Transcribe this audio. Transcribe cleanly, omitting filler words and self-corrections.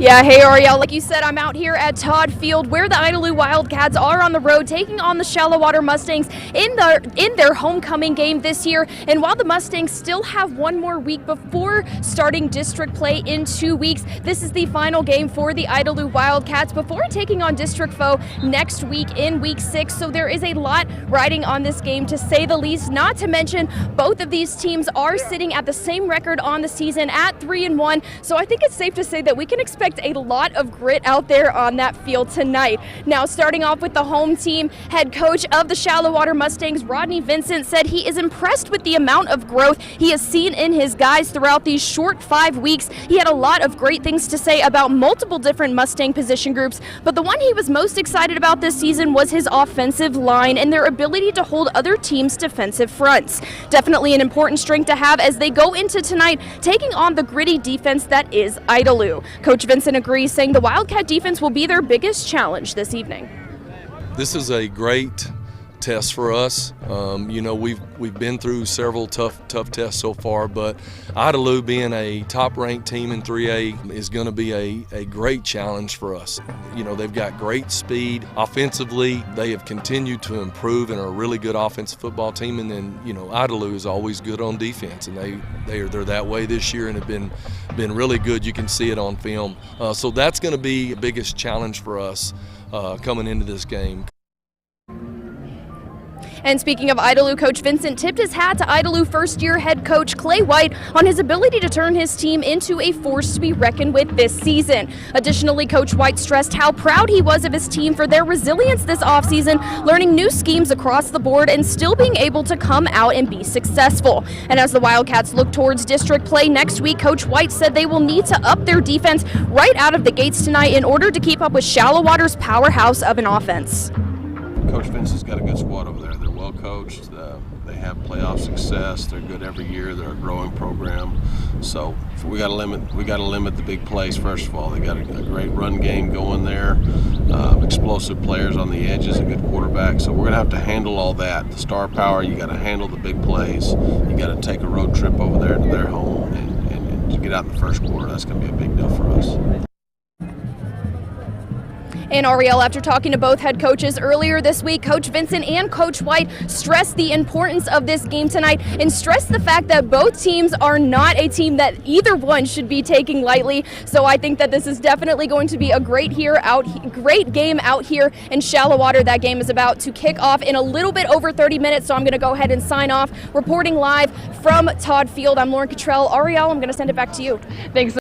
Yeah, hey Ariel, like you said, I'm out here at Todd Field where the Idalou Wildcats are on the road taking on the Shallowater Mustangs in their homecoming game this year. And while the Mustangs still have one more week before starting district play in 2 weeks, this is the final game for the Idalou Wildcats before taking on district foe next week in week 6. So there is a lot riding on this game, to say the least, not to mention both of these teams are sitting at the same record on the season at 3-1. So I think it's safe to say that we can expect a lot of grit out there on that field tonight. Now, starting off with the home team, head coach of the Shallowater Mustangs, Rodney Vincent, said he is impressed with the amount of growth he has seen in his guys throughout these short 5 weeks. He had a lot of great things to say about multiple different Mustang position groups, but the one he was most excited about this season was his offensive line and their ability to hold other teams' defensive fronts. Definitely an important strength to have as they go into tonight taking on the gritty defense that is Idalou. Coach Vincent agrees, saying the Wildcat defense will be their biggest challenge this evening. This is a great test for us. We've been through several tough tests so far, but Idalou, being a top-ranked team in 3A, is going to be a great challenge for us. They've got great speed offensively. They have continued to improve and are a really good offensive football team. And then Idalou is always good on defense, and they're that way this year and have been really good. You can see it on film. So that's going to be the biggest challenge for us coming into this game. And speaking of Idalou, Coach Vincent tipped his hat to Idalou first-year head coach Clay White on his ability to turn his team into a force to be reckoned with this season. Additionally, Coach White stressed how proud he was of his team for their resilience this offseason, learning new schemes across the board and still being able to come out and be successful. And as the Wildcats look towards district play next week, Coach White said they will need to up their defense right out of the gates tonight in order to keep up with Shallowater's powerhouse of an offense. Coach Vincent's got a good squad over there. They're well coached. They have playoff success. They're good every year. They're a growing program. So we got to limit the big plays. First of all, they got a great run game going there. Explosive players on the edges, a good quarterback. So we're going to have to handle all that. The star power. You got to handle the big plays. You got to take a road trip over there to their home and to get out in the first quarter. That's going to be a big deal for us. And Ariel, after talking to both head coaches earlier this week, Coach Vincent and Coach White stressed the importance of this game tonight and stressed the fact that both teams are not a team that either one should be taking lightly. So I think that this is definitely going to be a great game out here in Shallowater. That game is about to kick off in a little bit over 30 minutes, so I'm going to go ahead and sign off. Reporting live from Todd Field, I'm Cottrell. Ariel, I'm going to send it back to you. Thanks.